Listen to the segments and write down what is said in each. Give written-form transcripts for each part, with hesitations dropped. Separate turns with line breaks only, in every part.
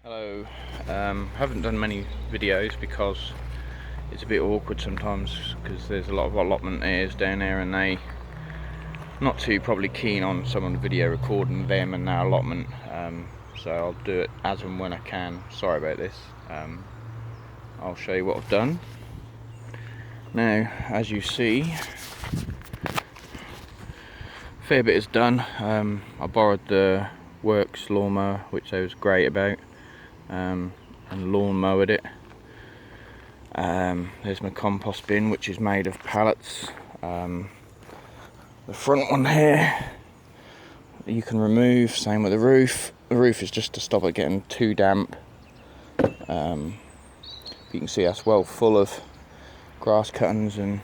Hello, haven't done many videos because it's a bit awkward sometimes because there's a lot of allotment heirs down there and they not too probably keen on someone video recording them and their allotment, so I'll do it as and when I can. Sorry about this. I'll show you what I've done. Now, as you see, a fair bit is done. I borrowed the Works lawnmower, which I was great about, and lawn mowed it. There's my compost bin, which is made of pallets. The front one here you can remove, same with the roof. The roof is just to stop it getting too damp. You can see that's well full of grass cuttings and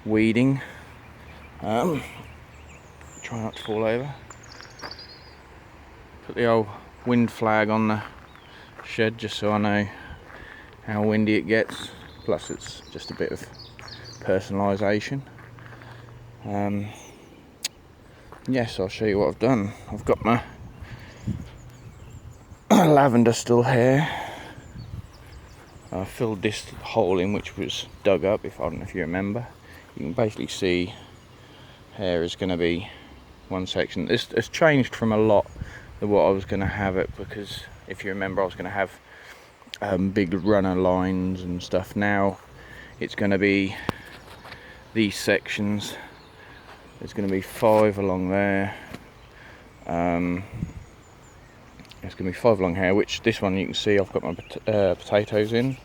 weeding. Try not to fall over. Put the old wind flag on the shed just so I know how windy it gets, plus it's just a bit of personalisation. Yes, I'll show you what I've done. I've got my lavender still here. I filled this hole in, which was dug up, I don't know if you remember. You can basically see here is going to be one section. This has changed from a lot of what I was going to have it, because if you remember I was going to have big runner lines and stuff. Now it's going to be these sections. There's going to be 5 along there. There's going to be 5 along here, which this one you can see I've got my potatoes in,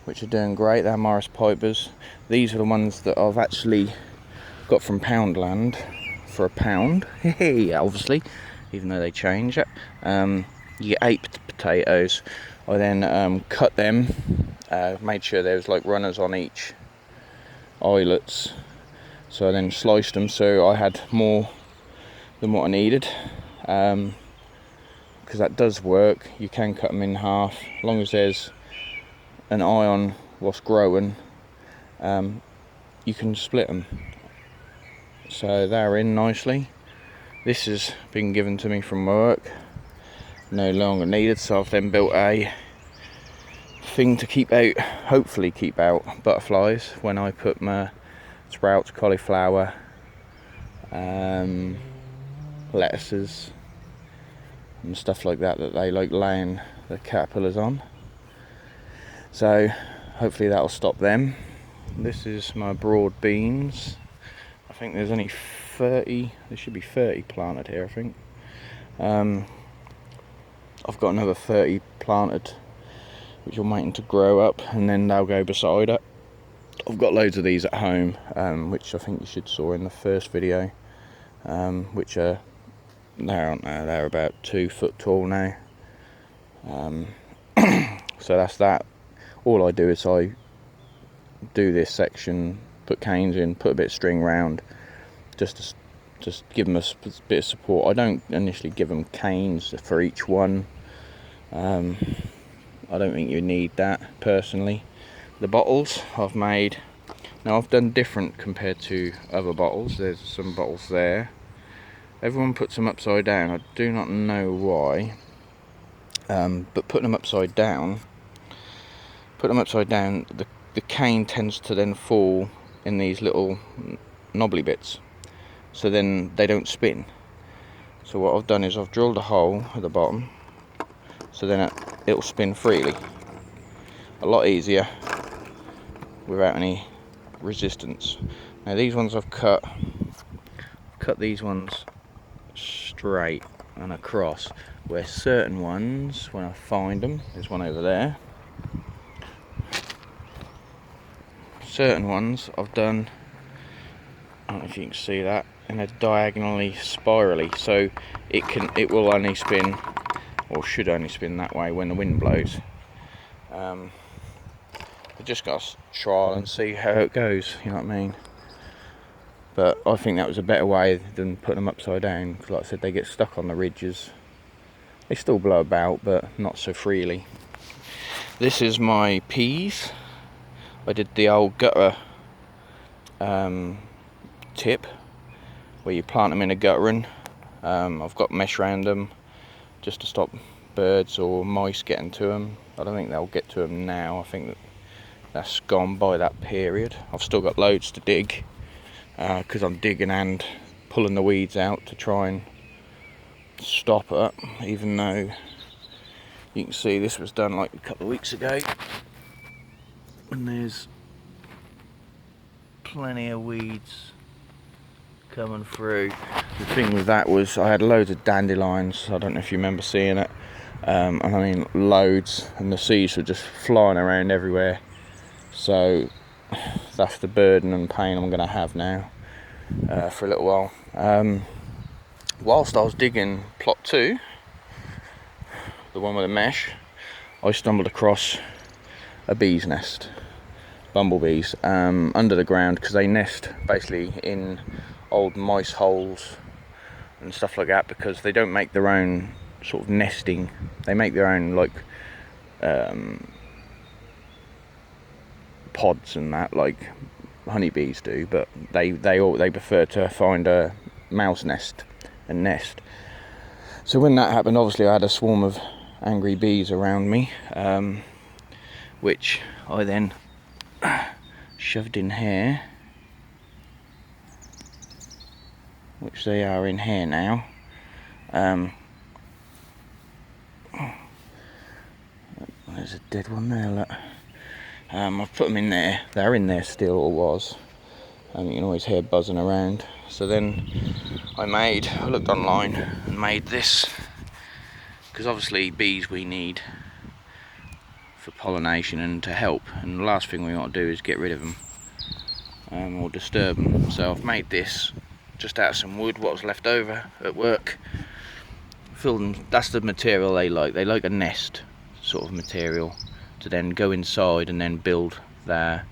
which are doing great. They're Morris Pipers. These are the ones that I've actually got from Poundland for £1. Hey, obviously, even though they change it. You get 8 potatoes. I then cut them, made sure there was like runners on each eyelets. So I then sliced them so I had more than what I needed. Because that does work. You can cut them in half, as long as there's an eye on what's growing. You can split them. So they're in nicely. This has been given to me from work, no longer needed, so I've then built a thing to keep out, hopefully keep out butterflies when I put my sprouts, cauliflower, lettuces and stuff like that they like laying the caterpillars on. So hopefully that'll stop them. This is my broad beans. I think there's only 30, there should be 30 planted here, I think. I've got another 30 planted, which I'm waiting to grow up, and then they'll go beside it. I've got loads of these at home, which I think you should saw in the first video, which are, they're about 2 foot tall now. So that's that. All I do is I do this section, put canes in, put a bit of string round, just give them a bit of support. I don't initially give them canes for each one. I don't think you need that personally. The bottles I've made, now I've done different compared to other bottles. There's some bottles there. Everyone puts them upside down. I do not know why, but putting them upside down, the cane tends to then fall in these little knobbly bits, so then they don't spin. So what I've done is I've drilled a hole at the bottom, so then it'll spin freely. A lot easier without any resistance. Now these ones I've cut these ones straight and across, where certain ones, when I find them, there's one over there, certain ones I've done, I don't know if you can see that, and they're diagonally spirally, so it will only spin, or should only spin that way when the wind blows. I just got to trial and see how it goes, you know what I mean? But I think that was a better way than putting them upside down, because like I said, they get stuck on the ridges. They still blow about, but not so freely. This is my peas. I did the old gutter tip, where you plant them in a guttering. I've got mesh around them just to stop birds or mice getting to them. I don't think they'll get to them now. I think that's gone by that period. I've still got loads to dig because I'm digging and pulling the weeds out to try and stop it, even though you can see this was done like a couple of weeks ago and there's plenty of weeds coming through. The thing with that was I had loads of dandelions. I don't know if you remember seeing it, and I mean loads, and the seeds were just flying around everywhere. So that's the burden and pain I'm going to have now for a little while. Whilst I was digging plot 2, the one with the mesh, I stumbled across a bee's nest, bumblebees, under the ground, because they nest basically in old mice holes and stuff like that, because they don't make their own sort of nesting. They make their own like pods and that, like honeybees do, but they prefer to find a mouse nest and nest. So when that happened, obviously I had a swarm of angry bees around me, which I then shoved in here, which they are in here now. There's a dead one there, look. I've put them in there. They're in there still, or was. You can always hear buzzing around. So then I looked online and made this, because obviously bees we need for pollination and to help, and the last thing we want to do is get rid of them or disturb them. So I've made this just out of some wood, what was left over at work. Filled them. That's the material they like. They like a nest sort of material to then go inside and then build their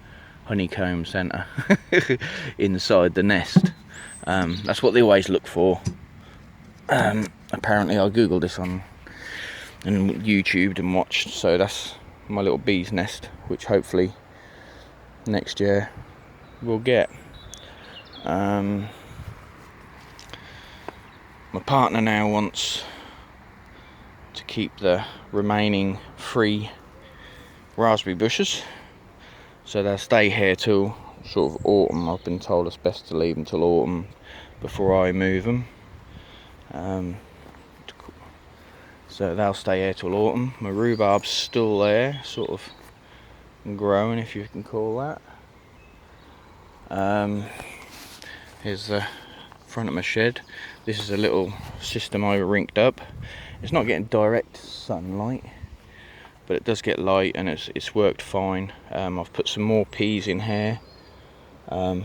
honeycomb centre inside the nest. That's what they always look for. Apparently I googled this on and YouTubed and watched, so that's my little bee's nest, which hopefully next year we'll get. My partner now wants to keep the remaining 3 raspberry bushes, so they'll stay here till sort of autumn. I've been told it's best to leave them till autumn before I move them. So they'll stay here till autumn. My rhubarb's still there, sort of growing, if you can call that. Here's the front of my shed. This is a little system I rinked up. It's not getting direct sunlight, but it does get light, and it's worked fine. I've put some more peas in here. It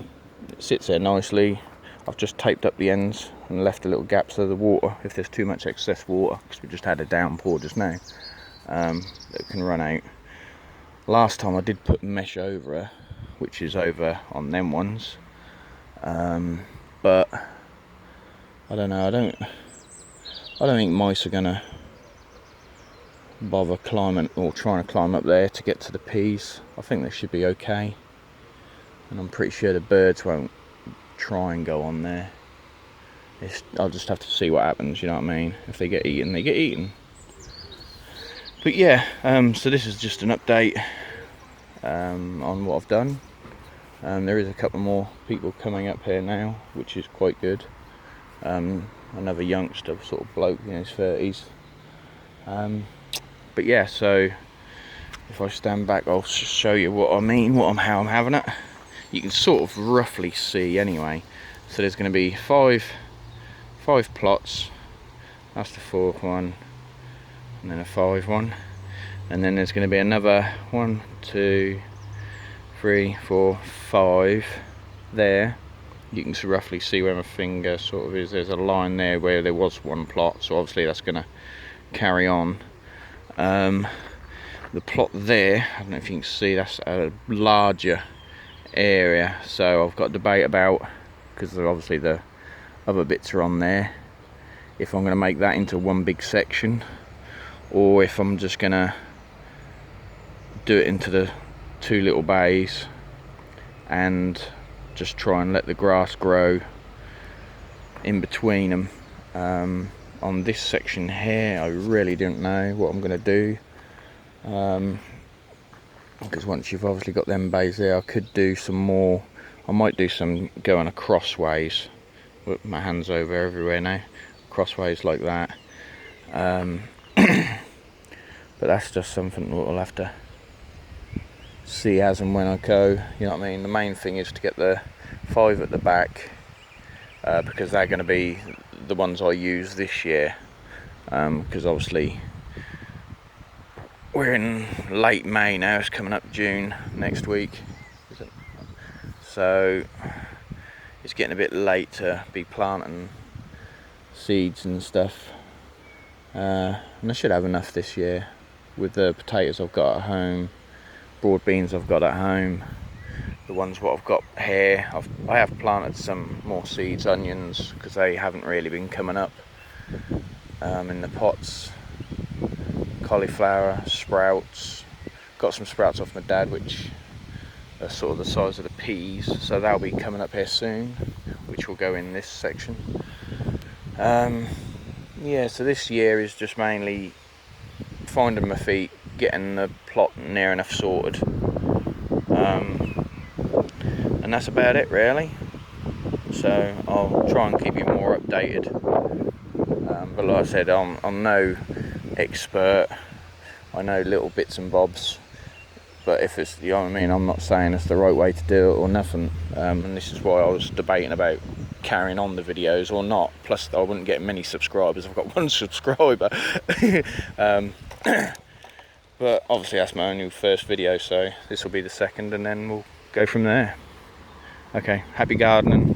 sits there nicely. I've just taped up the ends and left a little gap so the water, if there's too much excess water, because we just had a downpour just now, it can run out. Last time I did put mesh over her, which is over on them ones, but I don't know. I don't think mice are gonna bother climbing or trying to climb up there to get to the peas. I think they should be okay, and I'm pretty sure the birds won't try and go on there. I'll just have to see what happens, you know what I mean. If they get eaten, they get eaten. But yeah, so this is just an update on what I've done. There is a couple more people coming up here now, which is quite good. Another youngster, sort of bloke in his 30s. But yeah, so if I stand back, I'll show you what I mean, how I'm having it. You can sort of roughly see anyway. So there's going to be five plots. That's the 4th one, and then a 5 one, and then there's going to be another 1, 2, 3, 4, 5 there. You can roughly see where my finger sort of is. There's a line there where there was 1 plot, so obviously that's going to carry on. The plot there, I don't know if you can see, that's a larger area, so I've got debate about, because obviously the other bits are on there, if I'm going to make that into one big section, or if I'm just going to do it into the 2 little bays and just try and let the grass grow in between them. on this section here, I really don't know what I'm going to do, because once you've obviously got them bays there, I could do some more. I might do some going acrossways. Look, my hands over everywhere now, crossways like that. But that's just something we'll have to see as and when I go, you know what I mean. The main thing is to get the 5 at the back, because they're going to be the ones I use this year, because obviously we're in late May now, it's coming up June next week, so it's getting a bit late to be planting seeds and stuff, and I should have enough this year with the potatoes I've got at home, broad beans I've got at home, the ones what I've got here. I have planted some more seeds, onions, because they haven't really been coming up in the pots. Cauliflower, sprouts, got some sprouts off my dad which are sort of the size of the peas, so they'll be coming up here soon, which will go in this section. Yeah, so this year is just mainly finding my feet, getting the plot near enough sorted, and that's about it really. So I'll try and keep you more updated, but like I said, I'm no expert. I know little bits and bobs, but if it's, you know what I mean, I'm not saying it's the right way to do it or nothing, and this is why I was debating about carrying on the videos or not. Plus I wouldn't get many subscribers, I've got 1 subscriber. But obviously that's my only first video, so this will be the second, and then we'll go from there. Okay, happy gardening.